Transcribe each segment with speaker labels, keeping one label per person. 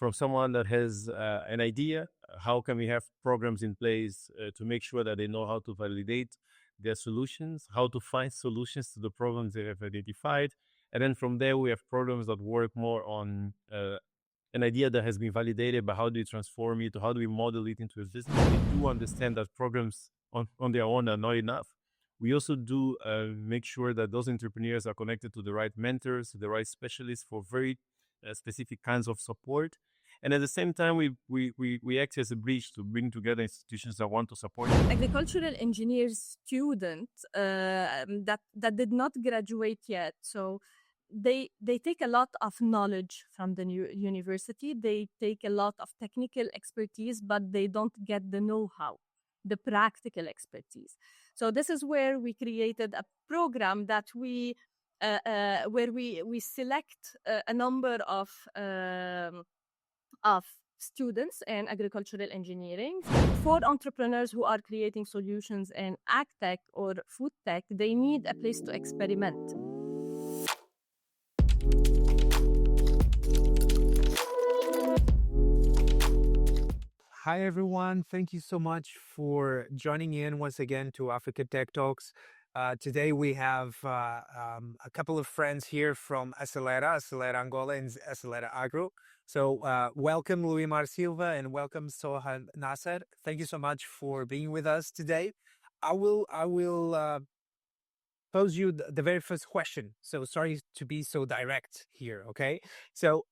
Speaker 1: from someone that has an idea, how can we have programs in place to make sure that they know how to validate their solutions, how to find solutions to the problems they have identified. And then from there, we have programs that work more on an idea that has been validated, but how do we transform it? How do we model it into a business? We do understand that programs on their own are not enough. We also do make sure that those entrepreneurs are connected to the right mentors, the right specialists for very specific kinds of support. And at the same time, we act as a bridge to bring together institutions that want to support them.
Speaker 2: Agricultural engineers student that did not graduate yet. So they take a lot of knowledge from the university. They take a lot of technical expertise, but they don't get the know-how, the practical expertise. So this is where we created a program that where we select a number of students in agricultural engineering. For entrepreneurs who are creating solutions in ag tech or food tech, they need a place to experiment.
Speaker 3: Hi, everyone. Thank you so much for joining in once again to Africa Tech Talks. Today we have a couple of friends here from Acelera Angola and Acelera Agro. So welcome Luimar Silva and welcome Soha Nasser. Thank you so much for being with us today. I will pose you the very first question. So sorry to be so direct here, okay? So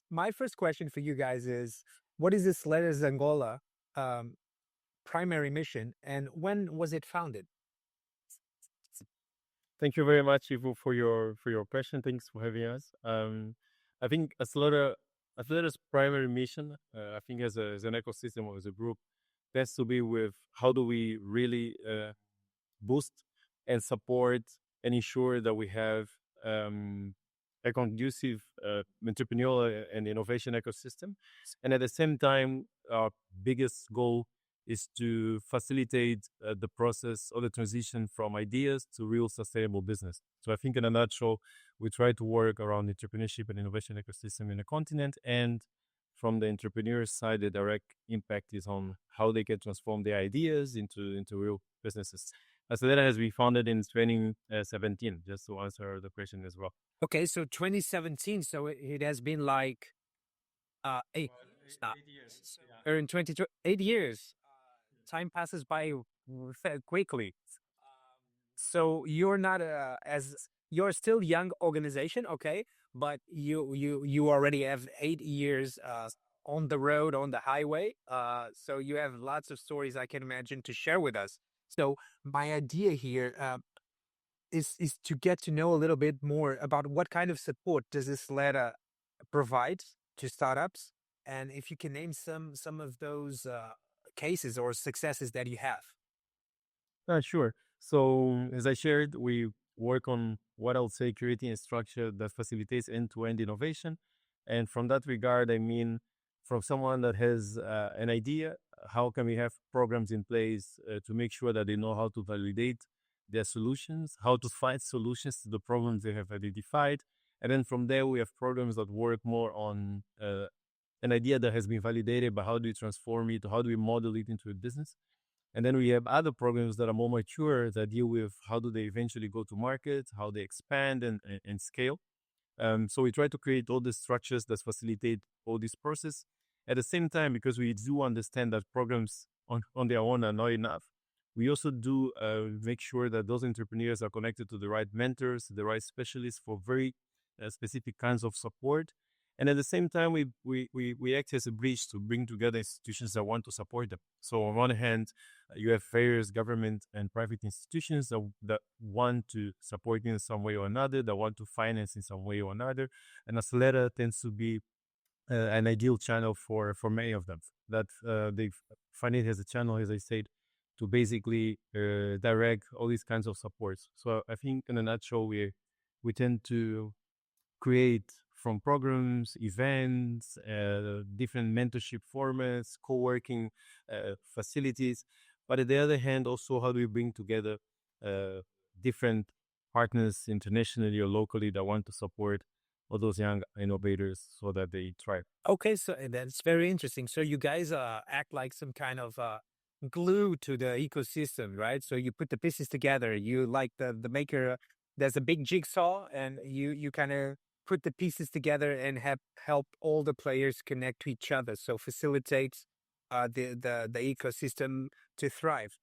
Speaker 3: my first question for you guys is, what is Acelera Angola primary mission and when was it founded?
Speaker 1: Thank you very much, Ivo, for your question. Thanks for having us. I think Acelera's primary mission, I think as an ecosystem or as a group, has to be with how do we really boost and support and ensure that we have a conducive entrepreneurial and innovation ecosystem. And at the same time, our biggest goal is to facilitate the process or the transition from ideas to real sustainable business. So I think in a nutshell, we try to work around the entrepreneurship and innovation ecosystem in the continent. And from the entrepreneur side, the direct impact is on how they can transform their ideas into real businesses. Acelera has been founded in 2017, just to answer the question as well.
Speaker 3: Okay, so 2017, so it has been like 8 years. Or in 8 years. Time passes by quickly. So you're not you're still young organization, okay, but you already have 8 years on the road, on the highway. So you have lots of stories I can imagine to share with us. So my idea here is to get to know a little bit more about what kind of support does this letter provide to startups, and if you can name some of those cases or successes that you have.
Speaker 1: Sure. So as I shared, we work on what I'll say creating a structure that facilitates end-to-end innovation. And from that regard, I mean, from someone that has an idea, how can we have programs in place to make sure that they know how to validate their solutions, how to find solutions to the problems they have identified. And then from there, we have programs that work more on an idea that has been validated, but how do we transform it? How do we model it into a business? And then we have other programs that are more mature that deal with how do they eventually go to market, how they expand and scale. So we try to create all the structures that facilitate all this process. At the same time, because we do understand that programs on their own are not enough, we also do make sure that those entrepreneurs are connected to the right mentors, the right specialists for very specific kinds of support. And at the same time, we act as a bridge to bring together institutions that want to support them. So on one hand, you have various government and private institutions that want to support in some way or another, that want to finance in some way or another. And Acelera tends to be an ideal channel for many of them. That they find it as a channel, as I said, to basically direct all these kinds of supports. So I think in a nutshell, we tend to create from programs, events, different mentorship formats, co-working facilities. But on the other hand, also how do we bring together different partners internationally or locally that want to support of those young innovators so that they thrive.
Speaker 3: Okay, so that's very interesting. So you guys act like some kind of glue to the ecosystem, right? So you put the pieces together. You like the maker. There's a big jigsaw, and you kind of put the pieces together and help all the players connect to each other. So facilitates the ecosystem to thrive.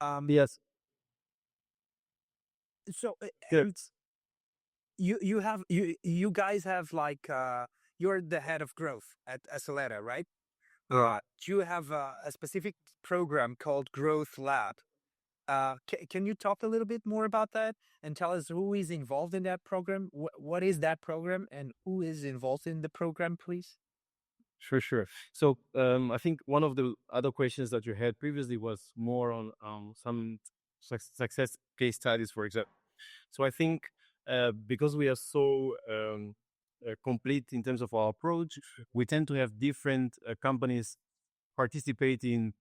Speaker 3: Um,
Speaker 1: Yes,
Speaker 3: so
Speaker 1: good.
Speaker 3: you guys have like you're the head of growth at Acelera, right? Do you have a specific program called Growth Lab? Can you talk a little bit more about that and tell us who is involved in that program? What is that program and who is involved in the program, please?
Speaker 1: Sure, sure. So I think one of the other questions that you had previously was more on some success case studies, for example. So I think because we are so complete in terms of our approach, we tend to have different companies participating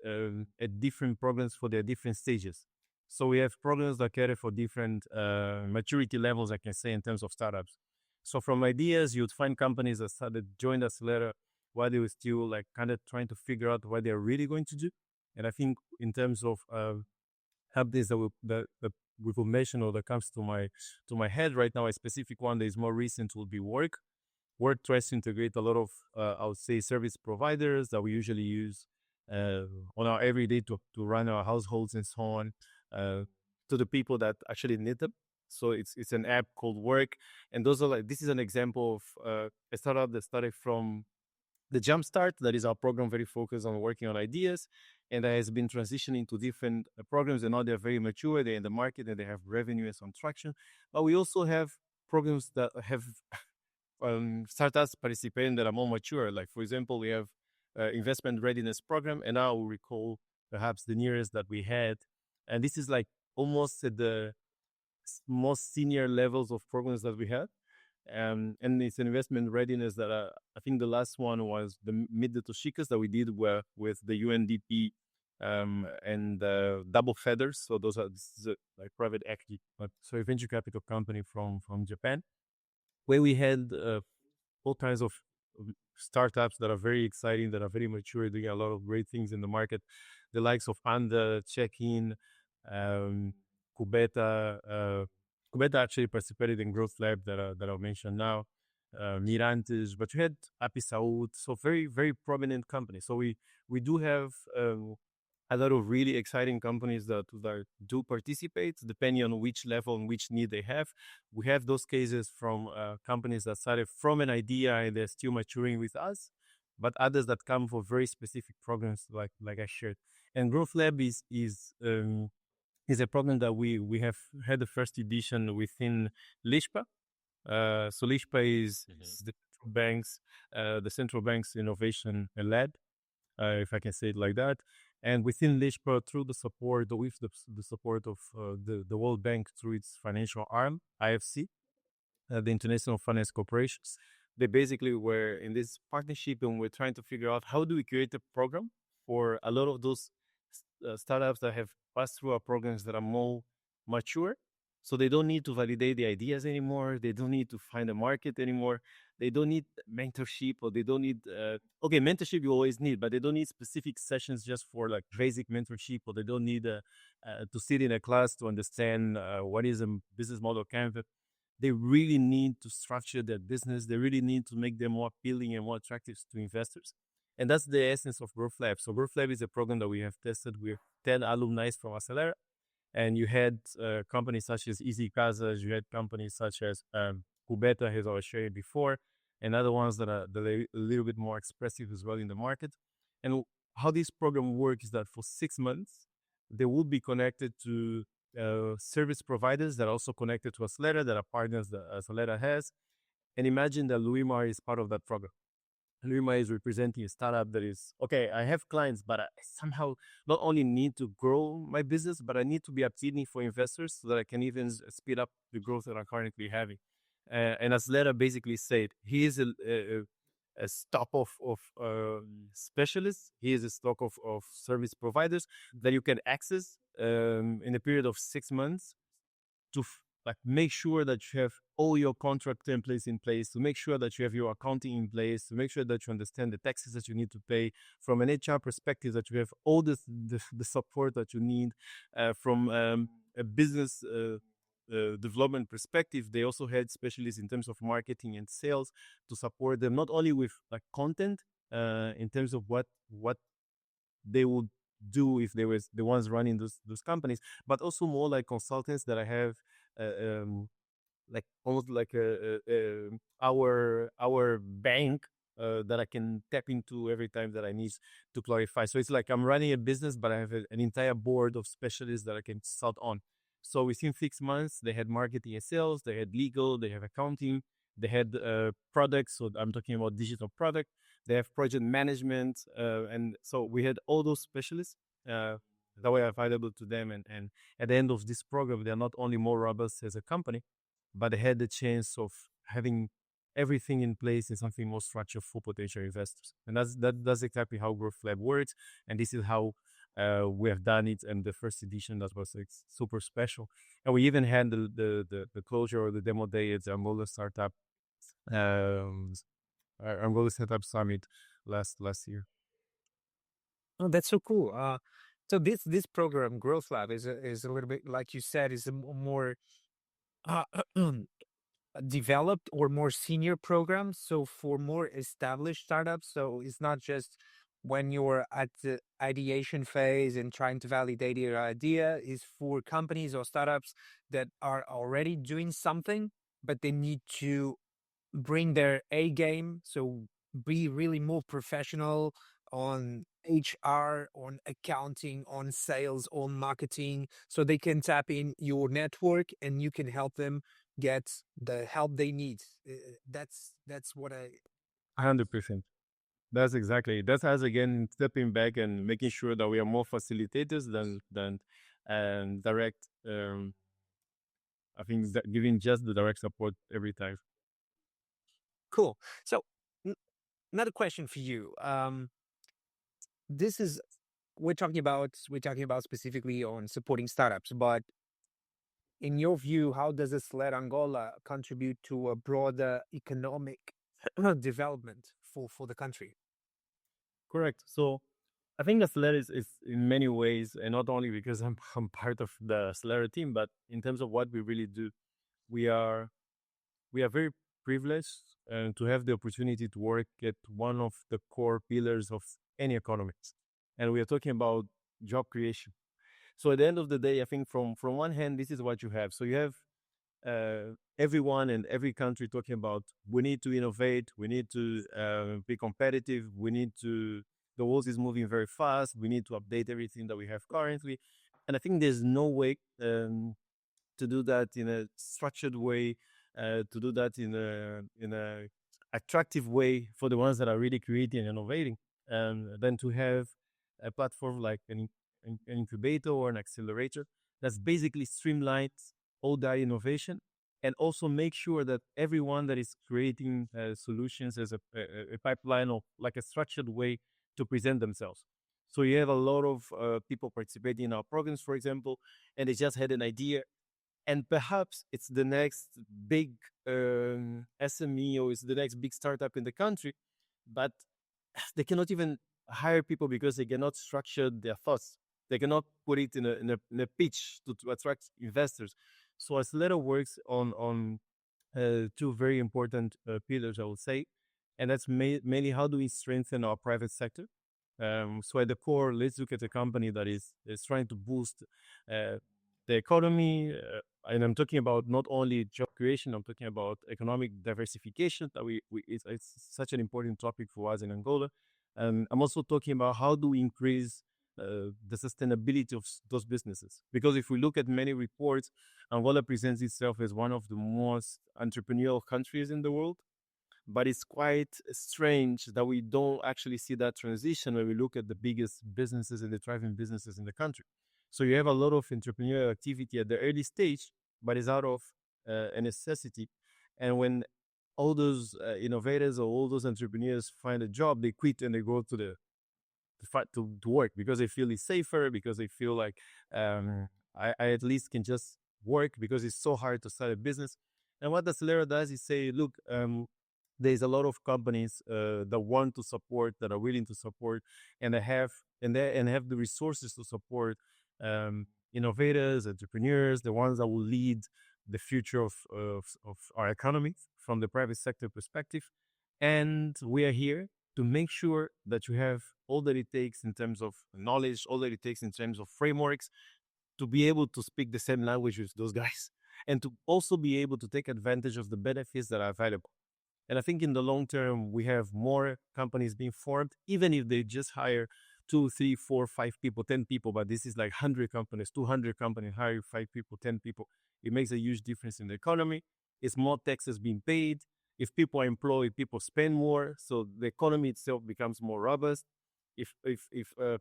Speaker 1: at different programs for their different stages. So we have programs that cater for different maturity levels, I can say, in terms of startups. So from ideas, you'd find companies that joined Acelera while they were still like kind of trying to figure out what they're really going to do. And I think in terms of help this that we will mention or that comes to my head right now, a specific one that is more recent will be Work. Work tries to integrate a lot of I would say service providers that we usually use on our everyday to run our households and so on to the people that actually need them. So it's an app called Work, and those are like this is an example of a startup that started from the Jumpstart, that is our program very focused on working on ideas, and that has been transitioning to different programs, and now they're very mature, they're in the market, and they have revenue and some traction. But we also have programs that have startups participating that are more mature. Like, for example, we have investment readiness program, and now we recall perhaps the nearest that we had. And this is like almost at the most senior levels of programs that we had. And it's an investment readiness that I think the last one was the Meet the Toshikas that we did with the UNDP and Double Feathers. So this is like private equity, so a venture capital company from Japan, where we had all kinds of startups that are very exciting, that are very mature, doing a lot of great things in the market. The likes of Anda, Check-in, Cubeta. Cubeta actually participated in Growth Lab that I'll mention now. Mirantes, but you had Api Saud, so very, very prominent companies. So we do have a lot of really exciting companies that do participate, depending on which level and which need they have. We have those cases from companies that started from an idea and they're still maturing with us, but others that come for very specific programs, like I shared. And Growth Lab is a program that we have had the first edition within LISPA. So LISPA is the central bank's innovation lab, if I can say it like that. And within LISPA, through the support, with the support of the World Bank through its financial arm, IFC, the International Finance Corporations, they basically were in this partnership, and we're trying to figure out how do we create a program for a lot of those startups that have passed through our programs that are more mature. So they don't need to validate the ideas anymore. They don't need to find a market anymore. They don't need mentorship, or they don't need, okay, mentorship you always need, but they don't need specific sessions just for like basic mentorship, or they don't need to sit in a class to understand what is a business model canvas. They really need to structure their business. They really need to make them more appealing and more attractive to investors. And that's the essence of Growth Lab. So Growth Lab is a program that we have tested with 10 alumni from Acelera. And you had companies such as Easy Casas, you had companies such as Cubeta, as I was sharing before, and other ones that are a little bit more expressive as well in the market. And how this program works is that for 6 months, they will be connected to service providers that are also connected to Acelera, that are partners that Acelera has. And imagine that Luimar is part of that program. Luimar is representing a startup that is, okay, I have clients, but I somehow not only need to grow my business, but I need to be appealing for investors so that I can even speed up the growth that I'm currently having. And as Lera basically said, he is a stock of specialists. He is a stock of service providers that you can access in a period of 6 months to like make sure that you have all your contract templates in place, to make sure that you have your accounting in place, to make sure that you understand the taxes that you need to pay from an HR perspective, that you have all the support that you need from a business development perspective. They also had specialists in terms of marketing and sales to support them, not only with like content in terms of what they would do if they were the ones running those companies, but also more like consultants that I have like almost like our bank that I can tap into every time that I need to clarify. So it's like I'm running a business, but I have an entire board of specialists that I can consult on. So within 6 months, they had marketing and sales, they had legal, they have accounting, they had products. So I'm talking about digital product. They have project management, and so we had all those specialists that were available to them. And at the end of this program, they're not only more robust as a company, but they had the chance of having everything in place and something more structured for potential investors. And that's exactly how Growth Lab works. And this is how we have done it. And the first edition, that was like super special. And we even had the closure or the demo day at the Angola Startup Angola Startup Summit last year.
Speaker 3: Oh, that's so cool. So this program, Growth Lab, is a little bit like you said, is a more uh, developed or more senior program. So for more established startups, so it's not just when you're at the ideation phase and trying to validate your idea. Is for companies or startups that are already doing something, but they need to bring their A game. So be really more professional on HR, on accounting, on sales, on marketing, so they can tap in your network and you can help them get the help they need. That's what I
Speaker 1: 100%. That's exactly. That's us again stepping back and making sure that we are more facilitators than direct. I think that giving just the direct support every time.
Speaker 3: cool. So another question for you. This is we're talking about specifically on supporting startups, but in your view, how does Acelera Angola contribute to a broader economic development for the country?
Speaker 1: Correct. So I think Acelera is in many ways, and not only because I'm part of the Acelera team, but in terms of what we really do, we are very privileged to have the opportunity to work at one of the core pillars of any economy, and we are talking about job creation. So at the end of the day, I think from one hand, this is what you have. So you have everyone and every country talking about we need to innovate, we need to be competitive, we need to. The world is moving very fast. We need to update everything that we have currently, and I think there's no way to do that in a structured way, to do that in a attractive way for the ones that are really creating and innovating, than to have a platform like an incubator or an accelerator that's basically streamlined all that innovation and also make sure that everyone that is creating solutions has a pipeline of like a structured way to present themselves. So you have a lot of people participating in our programs, for example, and they just had an idea and perhaps it's the next big SME or it's the next big startup in the country, but they cannot even hire people because they cannot structure their thoughts. They cannot put it in a pitch to attract investors. So Acelera works on two very important pillars, I would say, and that's mainly how do we strengthen our private sector. So at the core, let's look at a company that is trying to boost the economy, and I'm talking about not only job creation, I'm talking about economic diversification. That it's such an important topic for us in Angola. I'm also talking about how do we increase the sustainability of those businesses. Because if we look at many reports, Angola presents itself as one of the most entrepreneurial countries in the world. But it's quite strange that we don't actually see that transition when we look at the biggest businesses and the thriving businesses in the country. So you have a lot of entrepreneurial activity at the early stage, but it's out of a necessity. And when all those innovators or all those entrepreneurs find a job, they quit and they go to work because they feel it's safer, because they feel like I at least can just work because it's so hard to start a business. And what Acelera does is say, look, there's a lot of companies that want to support, that are willing to support, and they have the resources to support innovators, entrepreneurs, the ones that will lead the future of our economy from the private sector perspective. And we are here to make sure that you have all that it takes in terms of knowledge, all that it takes in terms of frameworks to be able to speak the same language with those guys and to also be able to take advantage of the benefits that are available. And I think in the long term, we have more companies being formed, even if they just hire 2, 3, 4, 5 people, 10 people. But this is like 100 companies, 200 companies hire 5 people, 10 people. It makes a huge difference in the economy. It's more taxes being paid. If people are employed, people spend more. So the economy itself becomes more robust. If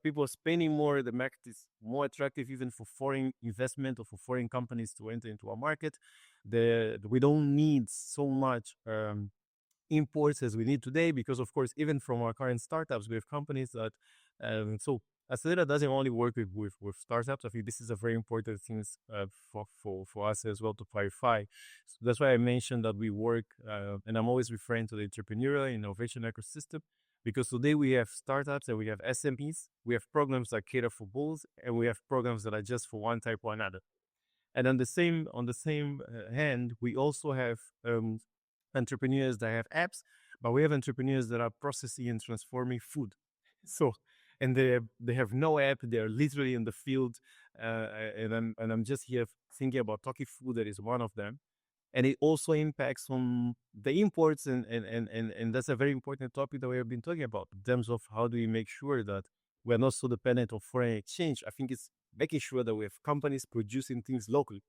Speaker 1: people are spending more, the market is more attractive even for foreign investment or for foreign companies to enter into our market. We don't need so much imports as we need today, because of course, even from our current startups, we have companies that so Acelera doesn't only work with startups. I think this is a very important thing for us as well to clarify. So that's why I mentioned that we work, and I'm always referring to the entrepreneurial innovation ecosystem, because today we have startups and we have SMEs, we have programs that cater for both, and we have programs that are just for one type or another. And on the same hand, we also have entrepreneurs that have apps, but we have entrepreneurs that are processing and transforming food. So, and they have no app. They're literally in the field, and I'm just here thinking about Talkie Food. That is one of them, and it also impacts on the imports, and that's a very important topic that we have been talking about in terms of how do we make sure that we're not so dependent on foreign exchange. I think it's making sure that we have companies producing things locally.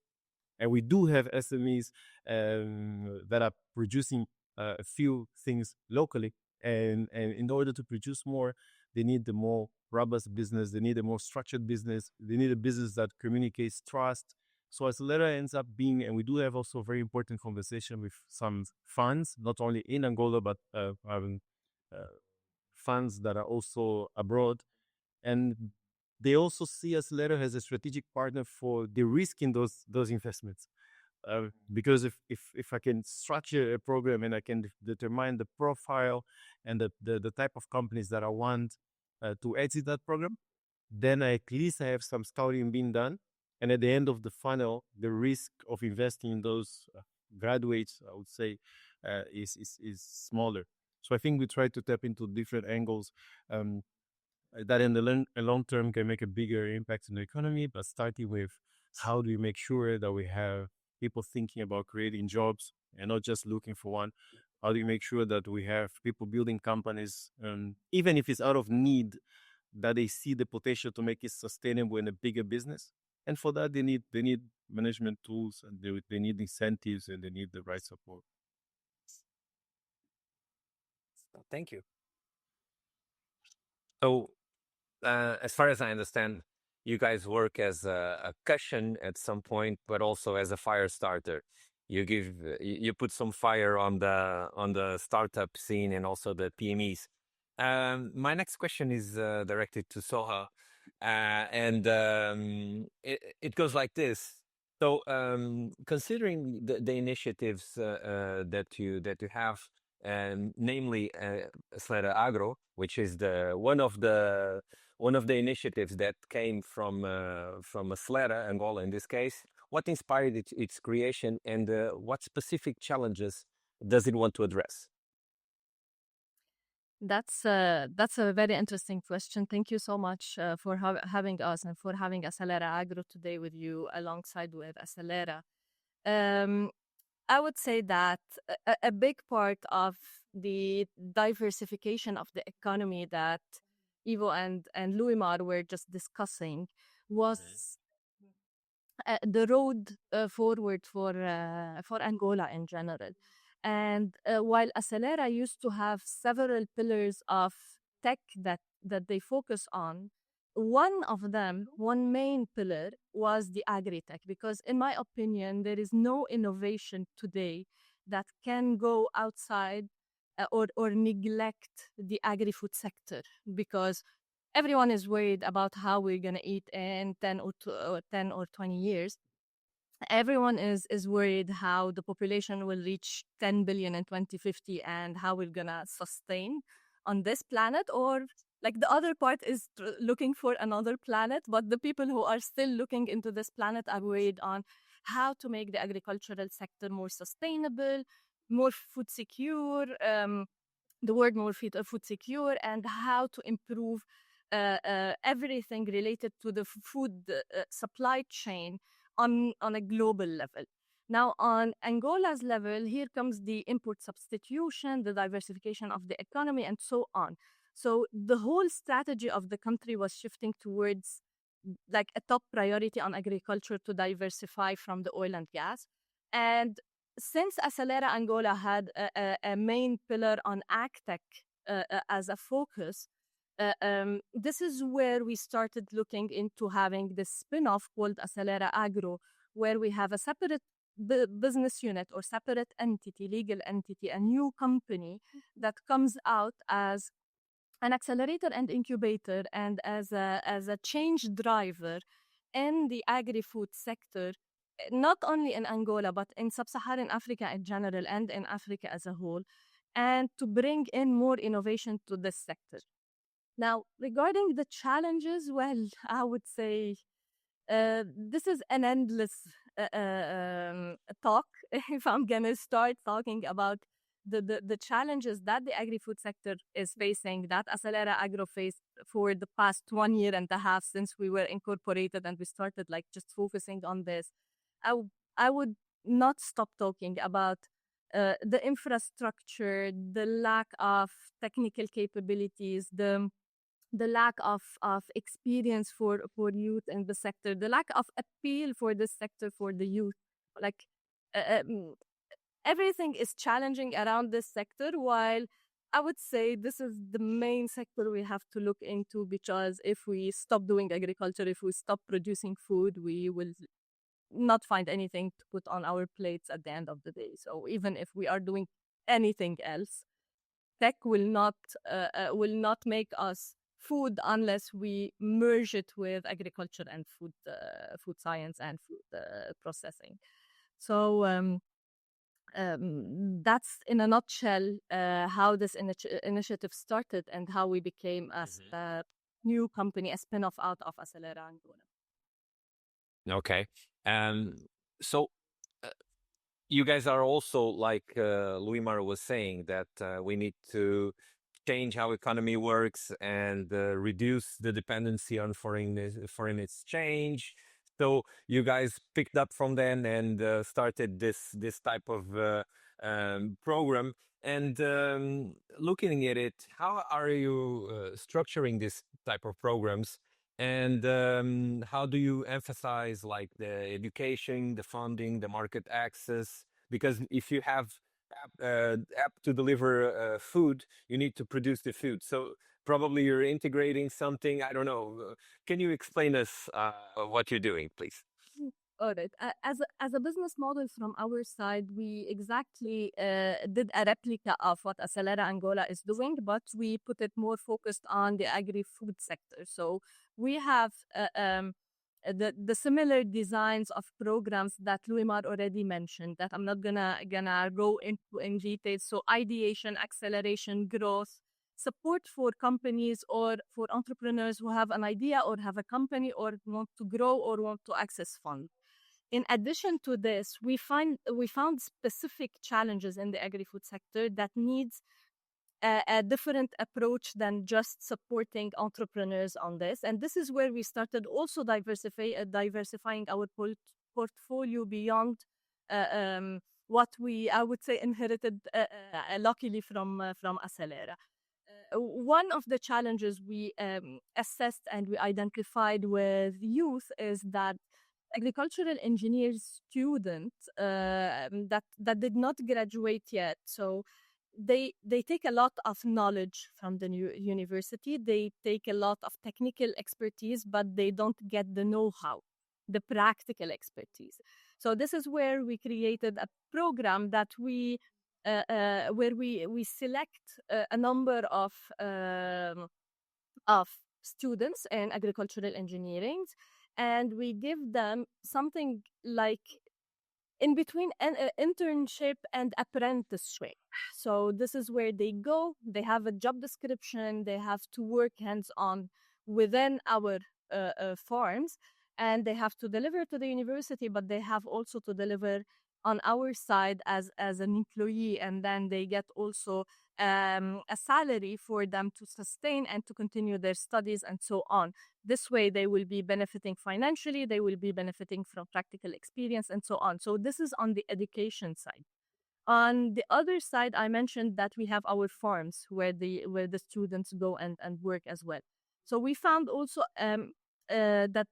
Speaker 1: And we do have SMEs that are producing a few things locally. And in order to produce more, they need the more robust business. They need a more structured business. They need a business that communicates trust. So Acelera ends up being, and we do have also a very important conversation with some funds, not only in Angola, but funds that are also abroad. And they also see Acelera as a strategic partner for de-risking those investments. Because if I can structure a program and I can determine the profile and the type of companies that I want to exit that program, then at least I have some scouting being done. And at the end of the funnel, the risk of investing in those graduates, I would say, is smaller. So I think we try to tap into different angles that in the long term can make a bigger impact in the economy, but starting with how do we make sure that we have people thinking about creating jobs and not just looking for one? How do you make sure that we have people building companies, even if it's out of need, that they see the potential to make it sustainable in a bigger business? And for that, they need management tools, and they need incentives, and they need the right support.
Speaker 3: Thank you. So, as far as I understand, you guys work as a cushion at some point, but also as a fire starter. You put some fire on the startup scene and also the PMEs. My next question is directed to Soha, and it goes like this. So, considering the initiatives that you have, namely Acelera Agro, which is one of the initiatives that came from Acelera Angola in this case. What inspired its creation, and what specific challenges does it want to address?
Speaker 2: That's a very interesting question. Thank you so much for having us and for having Acelera Agro today with you alongside with Acelera. I would say that a big part of the diversification of the economy that Ivo and Luimar were just discussing was the road forward for Angola in general. And while Acelera used to have several pillars of tech that they focus on, one main pillar was the agri-tech, because in my opinion, there is no innovation today that can go outside or neglect the agri-food sector, because everyone is worried about how we're going to eat in 10 or 20 years. everyone is worried how the population will reach 10 billion in 2050 and how we're gonna sustain on this planet, or like the other part is looking for another planet, but the people who are still looking into this planet are worried on how to make the agricultural sector more sustainable, more food secure, the word more food secure, and how to improve everything related to the food supply chain on a global level. Now, on Angola's level, here comes the import substitution, the diversification of the economy, and so on. So the whole strategy of the country was shifting towards like a top priority on agriculture to diversify from the oil and gas. And since Acelera Angola had a main pillar on agtech as a focus, this is where we started looking into having this spin-off called Acelera Agro, where we have a separate business unit or separate entity, legal entity, a new company that comes out as an accelerator and incubator and as a change driver in the agri-food sector, not only in Angola, but in sub-Saharan Africa in general and in Africa as a whole, and to bring in more innovation to this sector. Now, regarding the challenges, well, I would say this is an endless talk. If I'm going to start talking about the challenges that the agri-food sector is facing, that Acelera Agro faced for the past 1.5 years since we were incorporated and we started like just focusing on this, I would not stop talking about the infrastructure, the lack of technical capabilities, the lack of experience for youth in the sector, the lack of appeal for this sector for the youth. Like everything is challenging around this sector, while I would say this is the main sector we have to look into, because if we stop doing agriculture, if we stop producing food, we will not find anything to put on our plates at the end of the day. So even if we are doing anything else, tech will not make us food unless we merge it with agriculture and food science and food processing. So that's in a nutshell how this initiative started and how we became a new company, a spin-off out of Acelera Angola.
Speaker 4: Okay. So you guys are also, like Luimar was saying, that we need to change how economy works and reduce the dependency on foreign exchange. So you guys picked up from then and started this type of program. And looking at it, how are you structuring this type of programs? And how do you emphasize like the education, the funding, the market access? Because if you have app to deliver food, you need to produce the food. So probably you're integrating something. I don't know. Can you explain us what you're doing, please?
Speaker 2: All right. As a business model from our side, we exactly did a replica of what Acelera Angola is doing, but we put it more focused on the agri-food sector. So we have the similar designs of programs that Luimar already mentioned, that I'm not gonna go into in detail. So ideation, acceleration, growth, support for companies or for entrepreneurs who have an idea or have a company or want to grow or want to access funds. In addition to this, we found specific challenges in the agri-food sector that needs a different approach than just supporting entrepreneurs on this. And this is where we started also diversifying our portfolio beyond what I would say, inherited luckily from Acelera. One of the challenges we assessed and we identified with youth is that agricultural engineers students that did not graduate yet, so they take a lot of knowledge from the new university, they take a lot of technical expertise, but they don't get the know-how, the practical expertise. So this is where we created a program that where we select a number of students in agricultural engineering, and we give them something like in between an internship and apprenticeship. So this is where they go, they have a job description, they have to work hands-on within our farms, and they have to deliver to the university, but they have also to deliver on our side as an employee, and then they get also a salary for them to sustain and to continue their studies and so on. This way, they will be benefiting financially, they will be benefiting from practical experience and so on. So this is on the education side. On the other side, I mentioned that we have our farms where the students go and work as well. So we found also that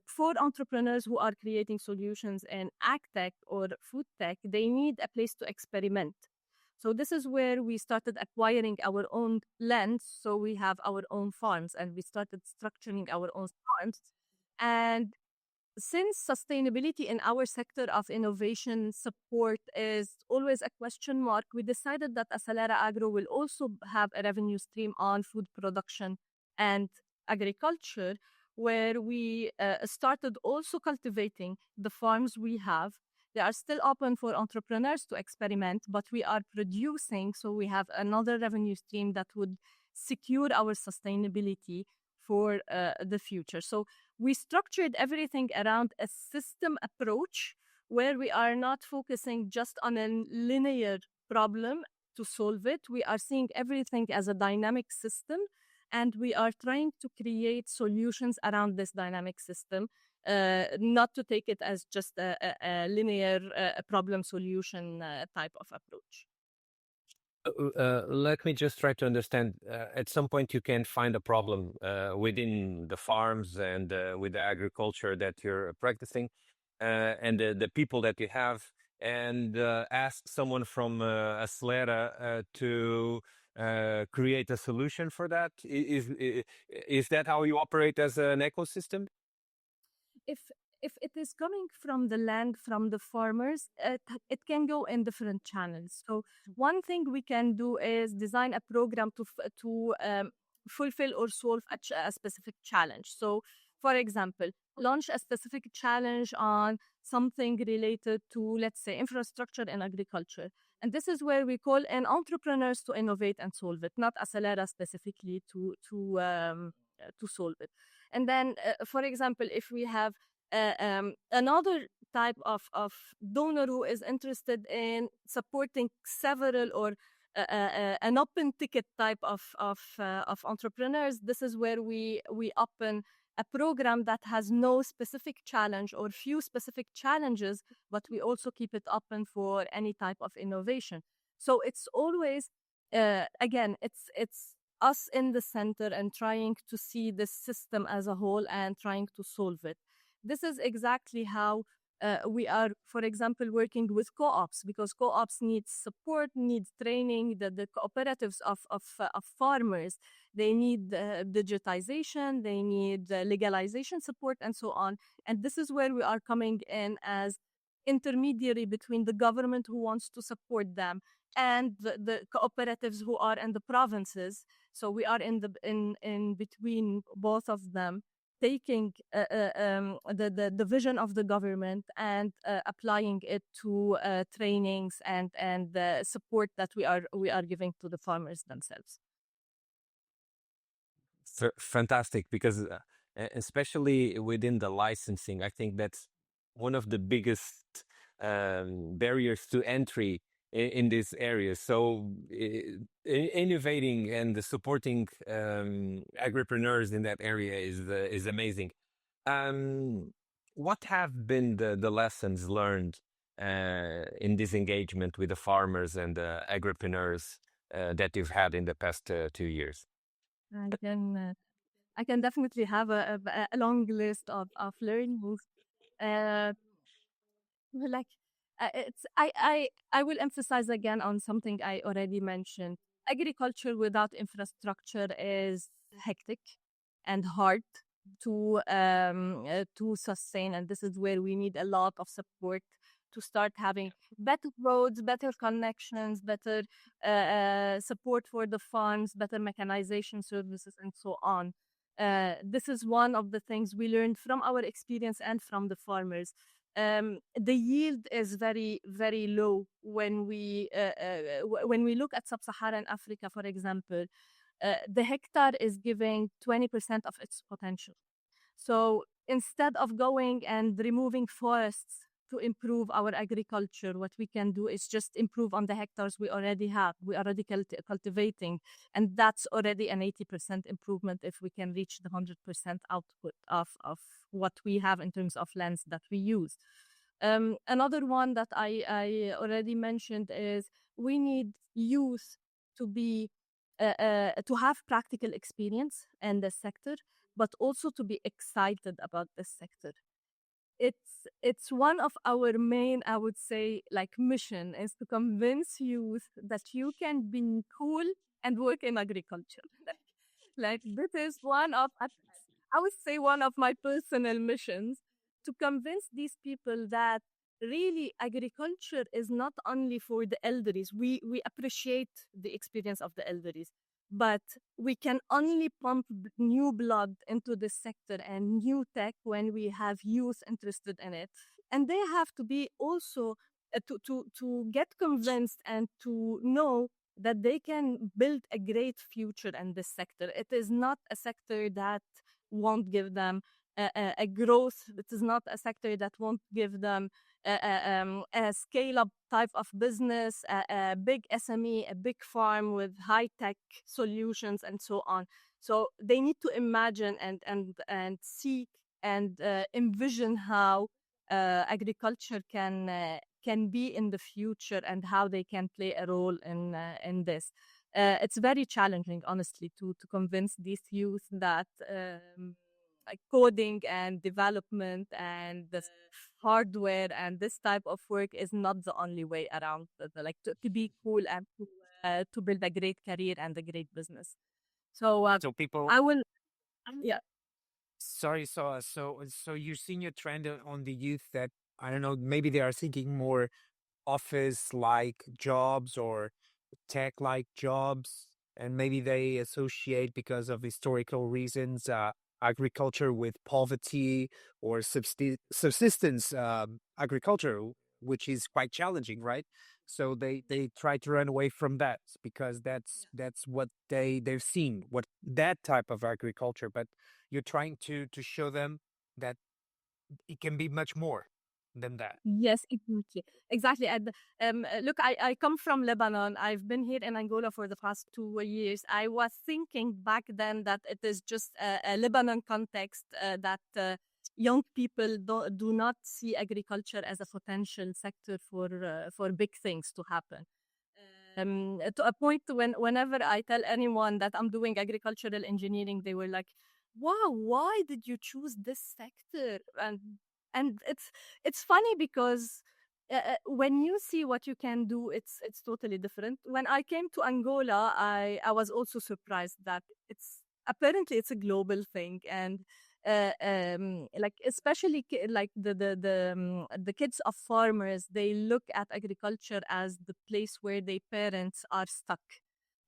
Speaker 2: for entrepreneurs who are creating solutions in ag tech or food tech, they need a place to experiment. So this is where we started acquiring our own land. So we have our own farms and we started structuring our own farms. And since sustainability in our sector of innovation support is always a question mark, we decided that Acelera Agro will also have a revenue stream on food production and agriculture, where we started also cultivating the farms we have. They are still open for entrepreneurs to experiment, but we are producing, so we have another revenue stream that would secure our sustainability for the future. So we structured everything around a system approach where we are not focusing just on a linear problem to solve it. We are seeing everything as a dynamic system, and we are trying to create solutions around this dynamic system, not to take it as just a linear problem solution type of approach.
Speaker 4: Let me just try to understand. At some point, you can find a problem within the farms and with the agriculture that you're practicing, and the people that you have, and ask someone from Acelera to create a solution for that. Is that how you operate as an ecosystem?
Speaker 2: If it is coming from the land, from the farmers, it can go in different channels. So one thing we can do is design a program to fulfill or solve a specific challenge. So, for example, launch a specific challenge on something related to, let's say, infrastructure in agriculture. And this is where we call in entrepreneurs to innovate and solve it, not Acelera specifically to solve it. And then, for example, if we have another type of donor who is interested in supporting several or an open ticket type of entrepreneurs, this is where we open a program that has no specific challenge or few specific challenges, but we also keep it open for any type of innovation. So it's always, again, it's us in the center and trying to see the system as a whole and trying to solve it. This is exactly how we are, for example, working with co-ops, because co-ops need support, need training. The cooperatives of farmers, they need digitization, they need legalization support, and so on. And this is where we are coming in as intermediary between the government who wants to support them and the cooperatives who are in the provinces. So we are in between both of them, taking the vision of the government and applying it to trainings and support that we are giving to the farmers themselves.
Speaker 4: Fantastic, because especially within the licensing, I think that's one of the biggest barriers to entry in this area. So innovating and supporting agripreneurs in that area is amazing. What have been the lessons learned in this engagement with the farmers and the agripreneurs that you've had in the past 2 years?
Speaker 2: I can definitely have a long list of learnings. Like I will emphasize again on something I already mentioned. Agriculture without infrastructure is hectic and hard to sustain, and this is where we need a lot of support to start having better roads, better connections, better support for the farms, better mechanization services, and so on. This is one of the things we learned from our experience and from the farmers. the yield is very, very low when we look at sub-Saharan Africa, for example. The hectare is giving 20% of its potential. So instead of going and removing forests to improve our agriculture, what we can do is just improve on the hectares we already have. We are already cultivating, and that's already an 80% improvement if we can reach the 100% output of what we have in terms of lands that we use. Another one that I already mentioned is we need youth to be to have practical experience in the sector, but also to be excited about this sector. It's one of our main, I would say, like mission is to convince youth that you can be cool and work in agriculture. Like this is one of, I would say, one of my personal missions to convince these people that really agriculture is not only for the elderlies. We appreciate the experience of the elderlies, but we can only pump new blood into this sector and new tech when we have youth interested in it. And they have to be also to get convinced and to know that they can build a great future in this sector. It is not a sector that won't give them a growth. It is not a sector that won't give them a scale-up type of business, a big SME, a big farm with high-tech solutions, and so on. So they need to imagine and seek and envision how agriculture can be in the future and how they can play a role in this. It's very challenging, honestly, to convince these youth that like coding and development and the hardware and this type of work is not the only way around like to be cool and to build a great career and a great business. So
Speaker 3: So people,
Speaker 2: I will, yeah.
Speaker 3: sorry, so you're seeing a trend on the youth that, I don't know, maybe they are seeking more office-like jobs or tech-like jobs, and maybe they associate, because of historical reasons, agriculture with poverty or subsistence agriculture, which is quite challenging, right? So they try to run away from that because that's what they've seen, what that type of agriculture. But you're trying to show them that it can be much more than that.
Speaker 2: Yes, exactly. And look, I come from Lebanon. I've been here in Angola for the past 2 years. I was thinking back then that it is just a Lebanon context that young people do not see agriculture as a potential sector for big things to happen. To a point whenever I tell anyone that I'm doing agricultural engineering, they were like, "Wow, why did you choose this sector?" And it's funny because when you see what you can do, it's totally different. When I came to Angola, I was also surprised that apparently it's a global thing, and like especially like the kids of farmers, they look at agriculture as the place where their parents are stuck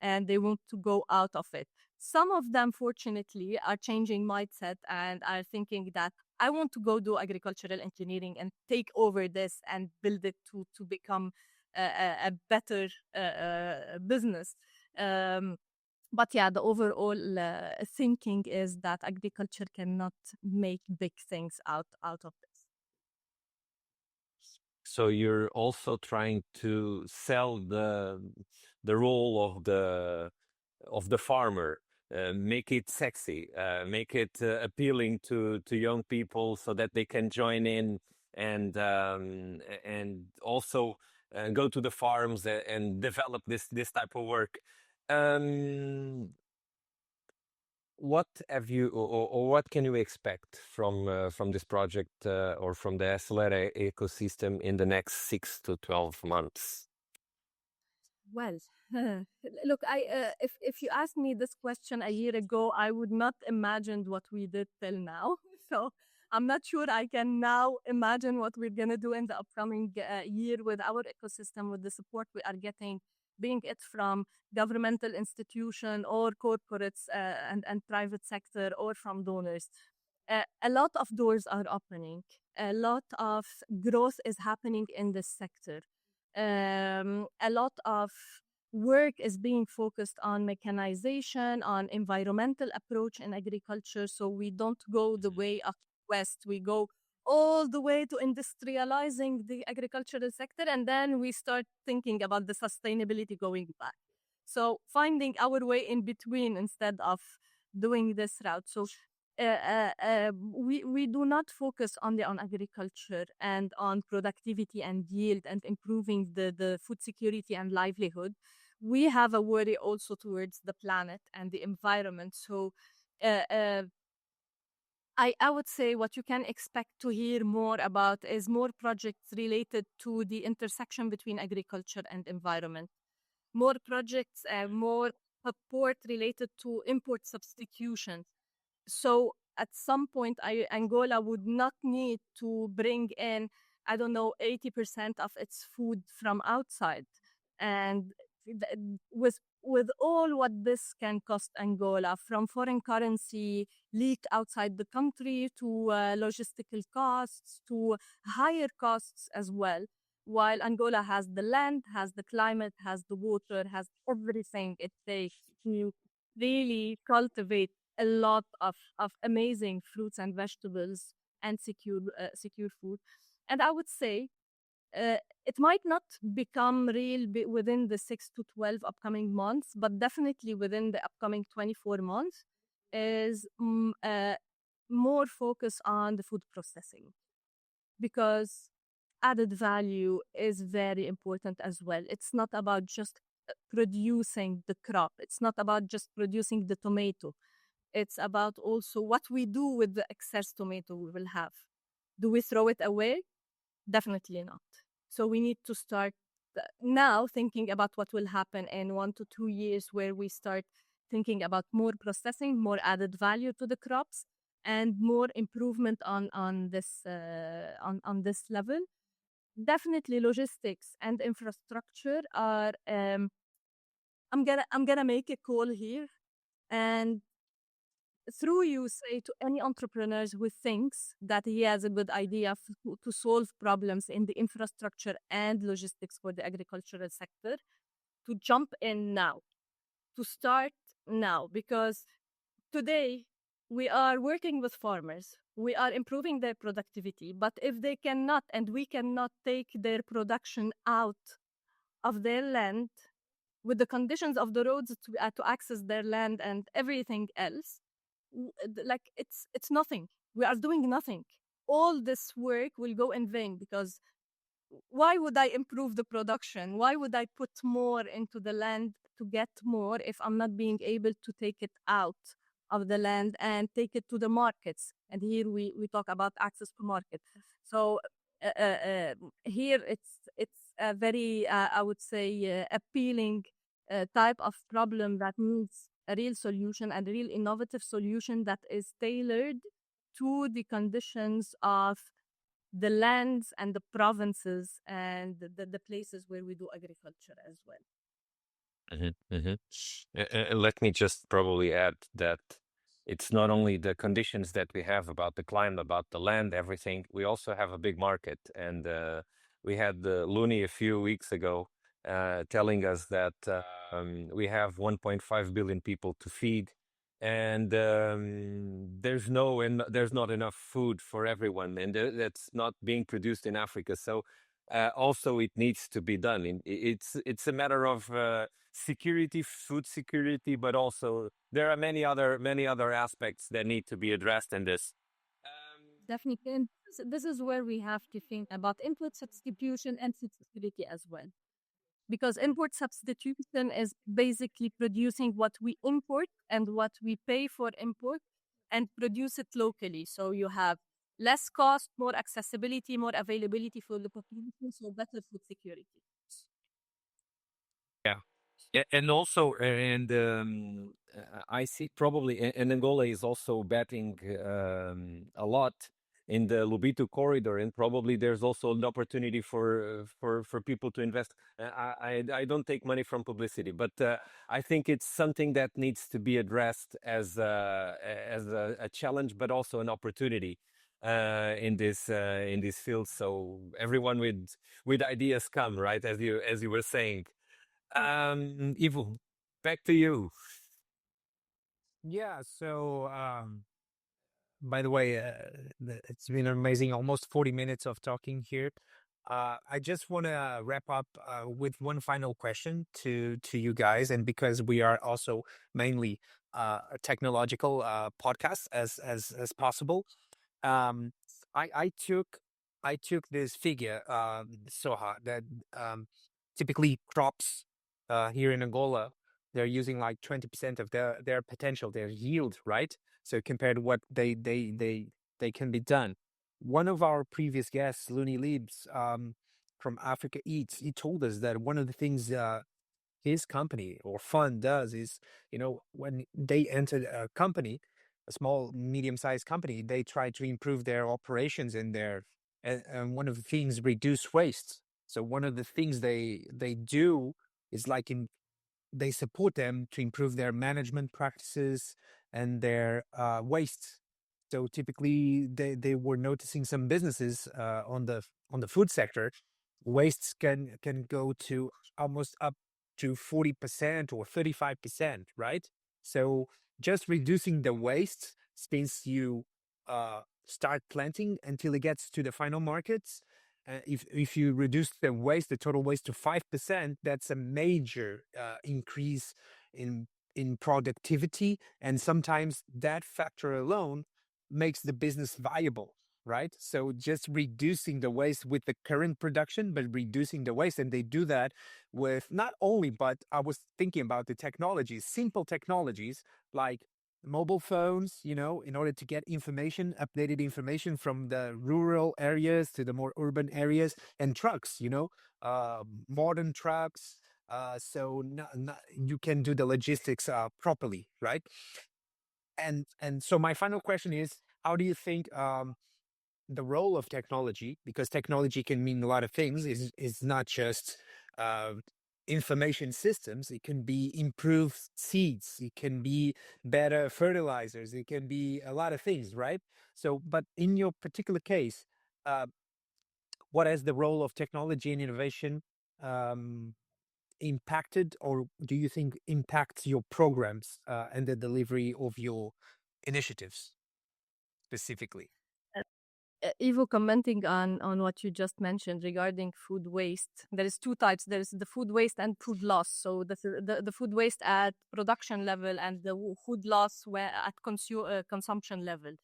Speaker 2: and they want to go out of it. Some of them, fortunately, are changing mindset and are thinking that I want to go do agricultural engineering and take over this and build it to become a better business. But yeah, the overall thinking is that agriculture cannot make big things out of this.
Speaker 4: So you're also trying to sell the role of the farmer, make it sexy, make it appealing to young people so that they can join in and also go to the farms and develop this type of work. What have you, or what can you expect from this project or from the Acelera ecosystem in the next 6 to 12 months?
Speaker 2: Well, look, if you asked me this question a year ago, I would not imagine what we did till now. So I'm not sure I can now imagine what we're gonna do in the upcoming year with our ecosystem, with the support we are getting, being it from governmental institution or corporates and private sector or from donors. a lot of doors are opening. A lot of growth is happening in this sector. A lot of work is being focused on mechanization, on environmental approach in agriculture. So we don't go the way of West. We go all the way to industrializing the agricultural sector, and then we start thinking about the sustainability going back. So finding our way in between instead of doing this route. So we do not focus only on agriculture and on productivity and yield and improving the food security and livelihood. We have a worry also towards the planet and the environment. So I would say what you can expect to hear more about is more projects related to the intersection between agriculture and environment. More projects and more support related to import substitution. So at some point, Angola would not need to bring in, I don't know, 80% of its food from outside. And with all what this can cost Angola, from foreign currency leaked outside the country to logistical costs to higher costs as well, while Angola has the land, has the climate, has the water, has everything it takes to really cultivate a lot of amazing fruits and vegetables and secure food. And I would say it might not become real within the 6 to 12 upcoming months, but definitely within the upcoming 24 months is more focus on the food processing, because added value is very important as well. It's not about just producing the crop. It's not about just producing the tomato. It's about also what we do with the excess tomato we will have. Do we throw it away? Definitely not. So we need to start now thinking about what will happen in 1 to 2 years, where we start thinking about more processing, more added value to the crops, and more improvement on this level. Definitely logistics and infrastructure are I'm gonna make a call here, and through you say to any entrepreneurs who thinks that he has a good idea to solve problems in the infrastructure and logistics for the agricultural sector, to jump in now, to start now, because today we are working with farmers, we are improving their productivity, but if they cannot and we cannot take their production out of their land with the conditions of the roads to access their land and everything else, like it's nothing. We are doing nothing. All this work will go in vain, because why would I improve the production? Why would I put more into the land to get more if I'm not being able to take it out of the land and take it to the markets? And here we talk about access to market. So here it's a very I would say appealing type of problem that needs a real solution and a real innovative solution that is tailored to the conditions of the lands and the provinces and the places where we do agriculture as well.
Speaker 4: Let me just probably add that it's not only the conditions that we have about the climate, about the land, everything. We also have a big market, and we had Looney a few weeks ago telling us that we have 1.5 billion people to feed, and there's not enough food for everyone, and that's not being produced in Africa. So also it needs to be done. It's a matter of security, food security, but also there are many other aspects that need to be addressed in this.
Speaker 2: Definitely. And this is where we have to think about input substitution and food security as well. Because import substitution is basically producing what we import and what we pay for import and produce it locally. So you have less cost, more accessibility, more availability for the population, so better food security.
Speaker 4: Yeah, and also, I see probably, and Angola is also betting a lot in the Lobito corridor, and probably there's also an opportunity for people to invest. I don't take money from publicity, but I think it's something that needs to be addressed as a challenge, but also an opportunity in this field. So everyone with ideas come, right, as you were saying. Ivo, back to you.
Speaker 3: Yeah. So, by the way, it's been amazing, almost 40 minutes of talking here. I just want to wrap up with one final question to you guys, and because we are also mainly a technological podcast as possible, um, I took this figure, Soha, that typically crops here in Angola, they're using like 20% of their potential, their yield, right? So compared to what they can be done. One of our previous guests, Looney Leaves, from Africa Eats, he told us that one of the things his company or fund does is, when they enter a company, a small, medium-sized company, they try to improve their operations in there, and one of the things, reduce waste. So one of the things they do is like they support them to improve their management practices and their waste. So typically, they were noticing some businesses on the food sector, wastes can go to almost up to 40% or 35%, right? So just reducing the waste since you start planting until it gets to the final markets. If you reduce the total waste to 5%, that's a major increase in productivity, and sometimes that factor alone makes the business viable, right? So just reducing the waste with the current production, but reducing the waste, and they do that with not only, but I was thinking about the technologies, simple technologies like mobile phones, in order to get information, updated information from the rural areas to the more urban areas, and trucks, modern trucks. So you can do the logistics properly, right? And so my final question is, how do you think the role of technology, because technology can mean a lot of things, is not just uh, information systems. It can be improved seeds, it can be better fertilizers, it can be a lot of things, right? So, but in your particular case, uh, what has the role of technology and innovation um, impacted, or do you think impacts your programs and the delivery of your initiatives specifically?
Speaker 2: Ivo, commenting on what you just mentioned regarding food waste, there is two types. There is the food waste and food loss. So the food waste at production level and the food loss at consumption level.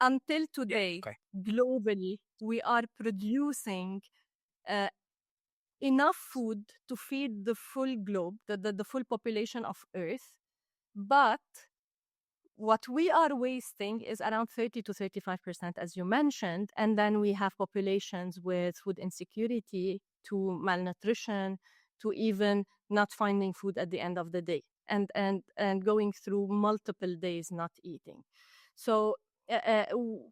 Speaker 2: Until today,
Speaker 3: Okay.
Speaker 2: globally, we are producing uh, enough food to feed the full globe, the full population of Earth, but what we are wasting is around 30 to 35%, as you mentioned. And then we have populations with food insecurity, to malnutrition, to even not finding food at the end of the day, and going through multiple days not eating. So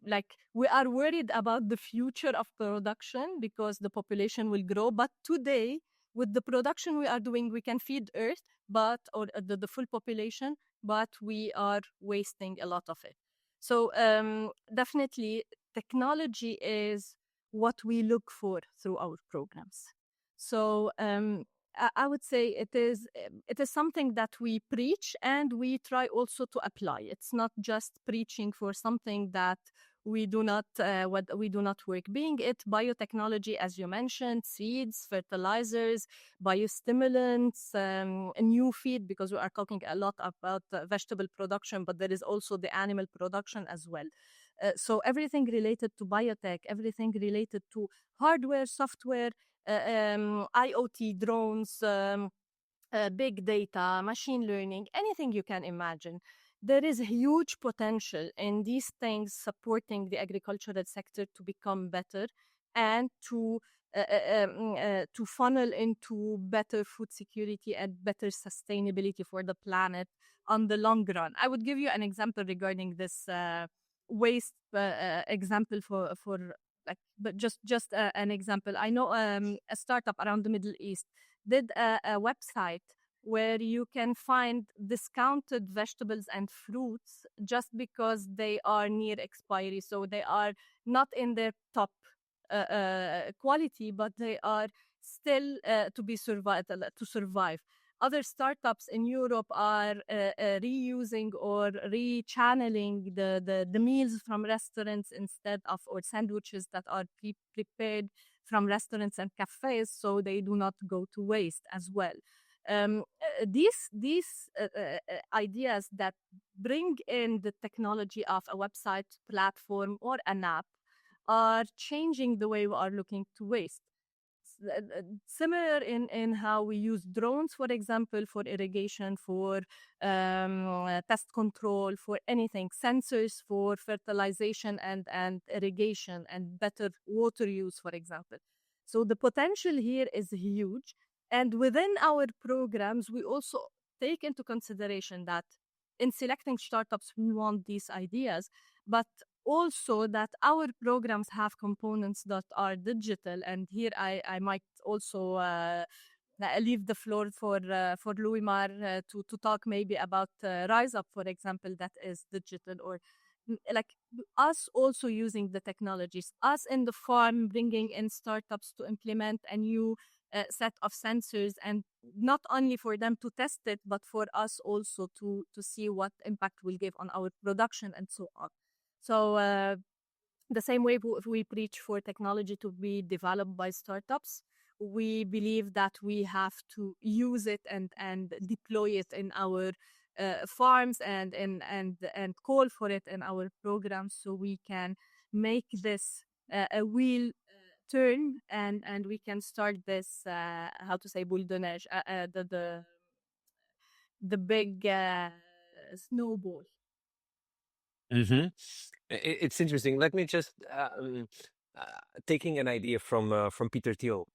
Speaker 2: like, we are worried about the future of production because the population will grow. But today, with the production we are doing, we can feed Earth, or the full population, but we are wasting a lot of it. So definitely, technology is what we look for through our programs. So I would say it is something that we preach, and we try also to apply. It's not just preaching for something that we do not work. Being it biotechnology, as you mentioned, seeds, fertilizers, biostimulants, a new feed, because we are talking a lot about vegetable production, but there is also the animal production as well. So everything related to biotech, everything related to hardware, software, IoT, drones, big data, machine learning, anything you can imagine. There is huge potential in these things supporting the agricultural sector to become better and to funnel into better food security and better sustainability for the planet on the long run. I would give you an example regarding this waste example for like, but just an example. I know a startup around the Middle East did a website where you can find discounted vegetables and fruits just because they are near expiry. So they are not in their top quality, but they are still to survive. Other startups in Europe are reusing or rechanneling the meals from restaurants instead of, or sandwiches that are prepared from restaurants and cafes, so they do not go to waste as well. These ideas that bring in the technology of a website platform or an app are changing the way we are looking to waste. Similar in how we use drones, for example, for irrigation, for pest control, for anything, sensors for fertilization and irrigation, and better water use, for example. So the potential here is huge. And within our programs, we also take into consideration that in selecting startups, we want these ideas, but also that our programs have components that are digital. And here I might also leave the floor for Luimar to talk maybe about Rise Up, for example, that is digital, or like us also using the technologies, us in the farm bringing in startups to implement a new set of sensors, and not only for them to test it, but for us also to see what impact will give on our production and so on. So the same way we preach for technology to be developed by startups, we believe that we have to use it and deploy it in our farms and call for it in our programs, so we can make this a wheel turn, and we can start this how to say boulonnage, the big snowball.
Speaker 4: Mm-hmm. It's interesting. Let me just taking an idea from Peter Thiel.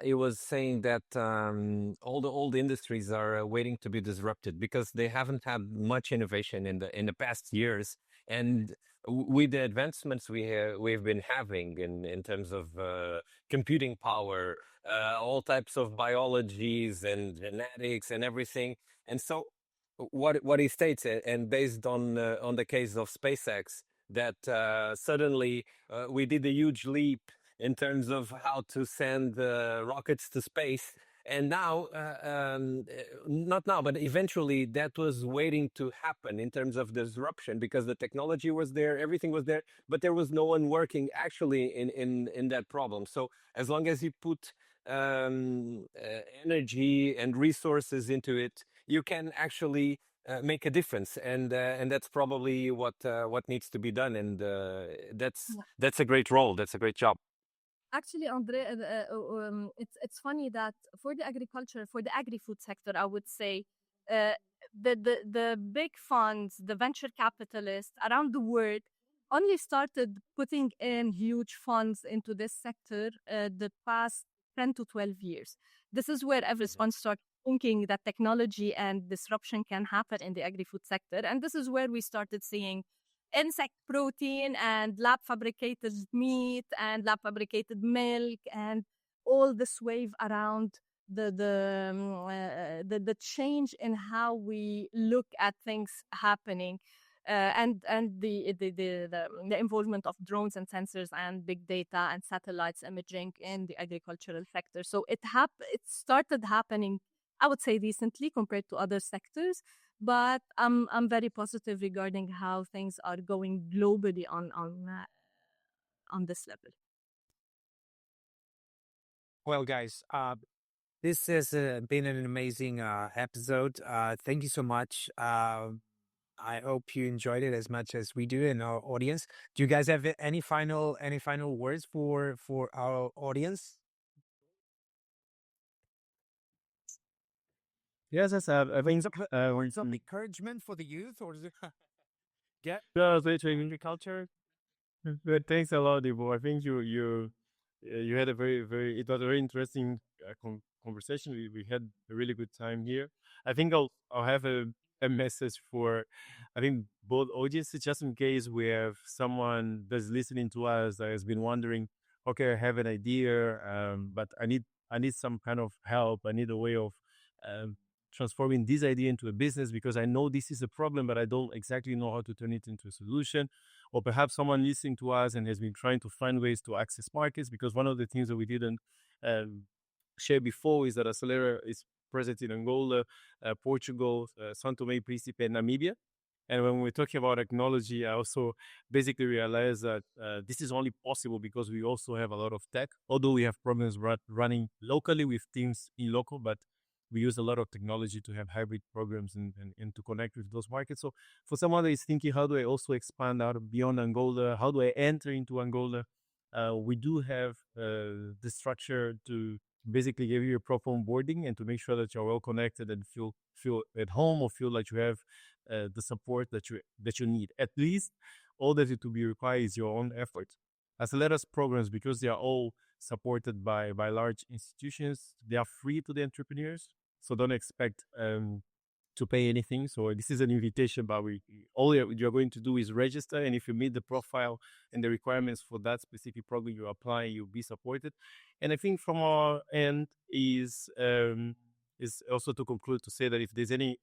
Speaker 4: He was saying that all the old industries are waiting to be disrupted because they haven't had much innovation in the past years, and with the advancements we've been having in terms of computing power, all types of biologies and genetics and everything, and so what he states, and based on the case of SpaceX, that suddenly we did a huge leap in terms of how to send rockets to space. And now, not now, but eventually that was waiting to happen in terms of disruption, because the technology was there, everything was there, but there was no one working actually in that problem. So as long as you put energy and resources into it, you can actually make a difference, and that's probably what needs to be done, and that's a great role. That's a great job.
Speaker 2: Actually, Andre, it's funny that for the agriculture, for the agri-food sector, I would say the big funds, the venture capitalists around the world, only started putting in huge funds into this sector the past 10 to 12 years. This is where everyone started thinking that technology and disruption can happen in the agri-food sector, and this is where we started seeing insect protein and lab fabricated meat and lab fabricated milk, and all this wave around the change in how we look at things happening, and the involvement of drones and sensors and big data and satellites imaging in the agricultural sector. So it started happening, I would say, recently compared to other sectors, but I'm very positive regarding how things are going globally on this level.
Speaker 3: Well, guys, this has been an amazing episode. Thank you so much. I hope you enjoyed it as much as we do in our audience. Do you guys have any final words for our audience?
Speaker 1: Yes, I think
Speaker 3: Some encouragement for the youth, or is it get
Speaker 1: agriculture. But thanks a lot, Ivo. I think you had a it was a very interesting conversation. We had a really good time here. I think I'll have a message for, I think, both audiences, just in case we have someone that's listening to us that has been wondering, okay, I have an idea, but I need some kind of help. I need a way of um, transforming this idea into a business because I know this is a problem, but I don't exactly know how to turn it into a solution. Or perhaps someone listening to us and has been trying to find ways to access markets, because one of the things that we didn't share before is that Acelera is present in Angola, Portugal, São Tomé and Príncipe, and Namibia. And when we're talking about technology, I also basically realized that this is only possible because we also have a lot of tech. Although we have problems running locally with teams in local, but we use a lot of technology to have hybrid programs and to connect with those markets. So for someone that is thinking, how do I also expand out beyond Angola? How do I enter into Angola? We do have the structure to basically give you a proper onboarding and to make sure that you're well connected and feel at home or feel like you have the support that you need. At least all that it will be required is your own effort. Acelera's programs, because they are all supported by large institutions, they are free to the entrepreneurs. So don't expect to pay anything. So this is an invitation, but all you're going to do is register, and if you meet the profile and the requirements for that specific program you apply, you'll be supported. And I think from our end is also to conclude to say that if there's any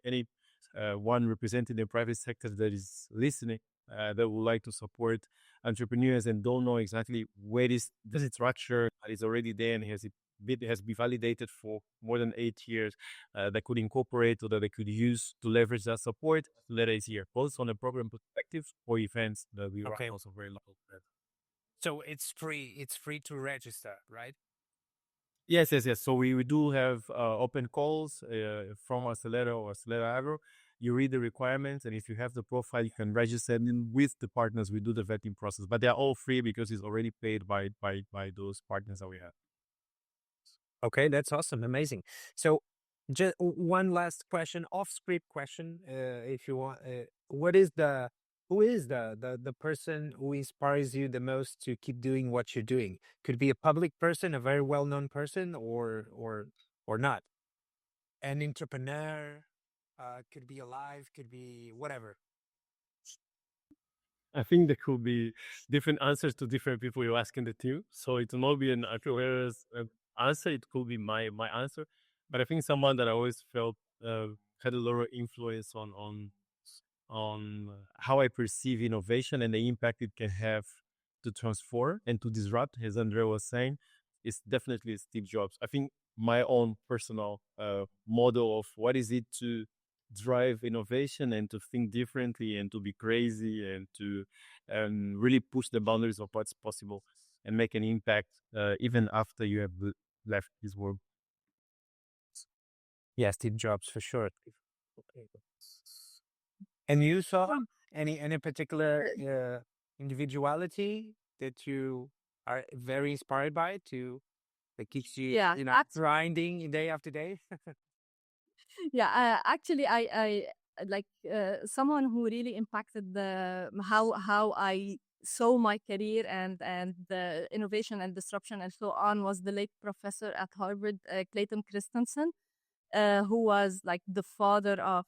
Speaker 1: one representing the private sector that is listening, that would like to support entrepreneurs and don't know exactly where does it structure that is already there and has been validated for more than 8 years, that could incorporate or that they could use to leverage that support, Acelera is here, both on a program perspective or events that we run also very local.
Speaker 3: So it's free to register, right?
Speaker 1: Yes. So we do have open calls from Acelera or Acelera Agro. You read the requirements, and if you have the profile, you can register. And with the partners, we do the vetting process. But they're all free because it's already paid by those partners that we have.
Speaker 3: Okay, that's awesome, amazing. So, just one last question, off-script question, if you want. Who is the person who inspires you the most to keep doing what you're doing? Could be a public person, a very well-known person, or not. An entrepreneur, could be alive, could be whatever.
Speaker 1: I think there could be different answers to different people you're asking the team. So it will not be an entrepreneur's answer. It could be my answer. But I think someone that I always felt had a lot of influence on how I perceive innovation and the impact it can have to transform and to disrupt, as Andrea was saying, is definitely Steve Jobs. I think my own personal model of what is it to drive innovation and to think differently and to be crazy and to really push the boundaries of what's possible and make an impact even after you have left this world.
Speaker 3: Yeah, Steve Jobs for sure. And you saw any particular individuality that you are very inspired by that keeps you, grinding day after day?
Speaker 2: Yeah, actually, I like someone who really impacted how I saw my career and the innovation and disruption and so on was the late professor at Harvard, Clayton Christensen, who was like the father of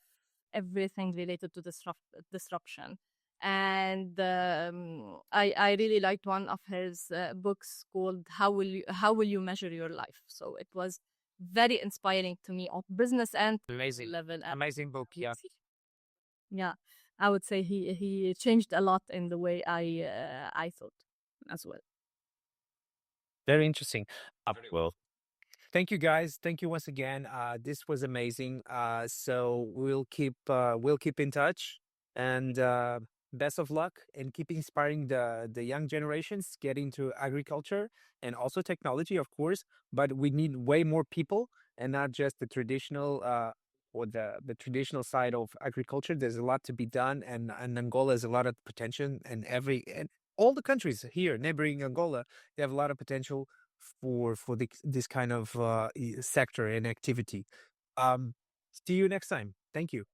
Speaker 2: everything related to disruption. And I really liked one of his books called How Will You Measure Your Life? So it was very inspiring to me on business and
Speaker 3: Amazing
Speaker 2: level.
Speaker 3: Amazing book. Yeah.
Speaker 2: Yeah, I would say he changed a lot in the way I thought as well.
Speaker 3: Very interesting. Well, thank you guys. Thank you once again. This was amazing. So we'll keep in touch, and best of luck and keep inspiring the young generations get into agriculture and also technology, of course. But we need way more people and not just the traditional or the traditional side of agriculture. There's a lot to be done, and Angola has a lot of potential, and all the countries here neighboring Angola, they have a lot of potential for this kind of sector and activity. See you next time. Thank you.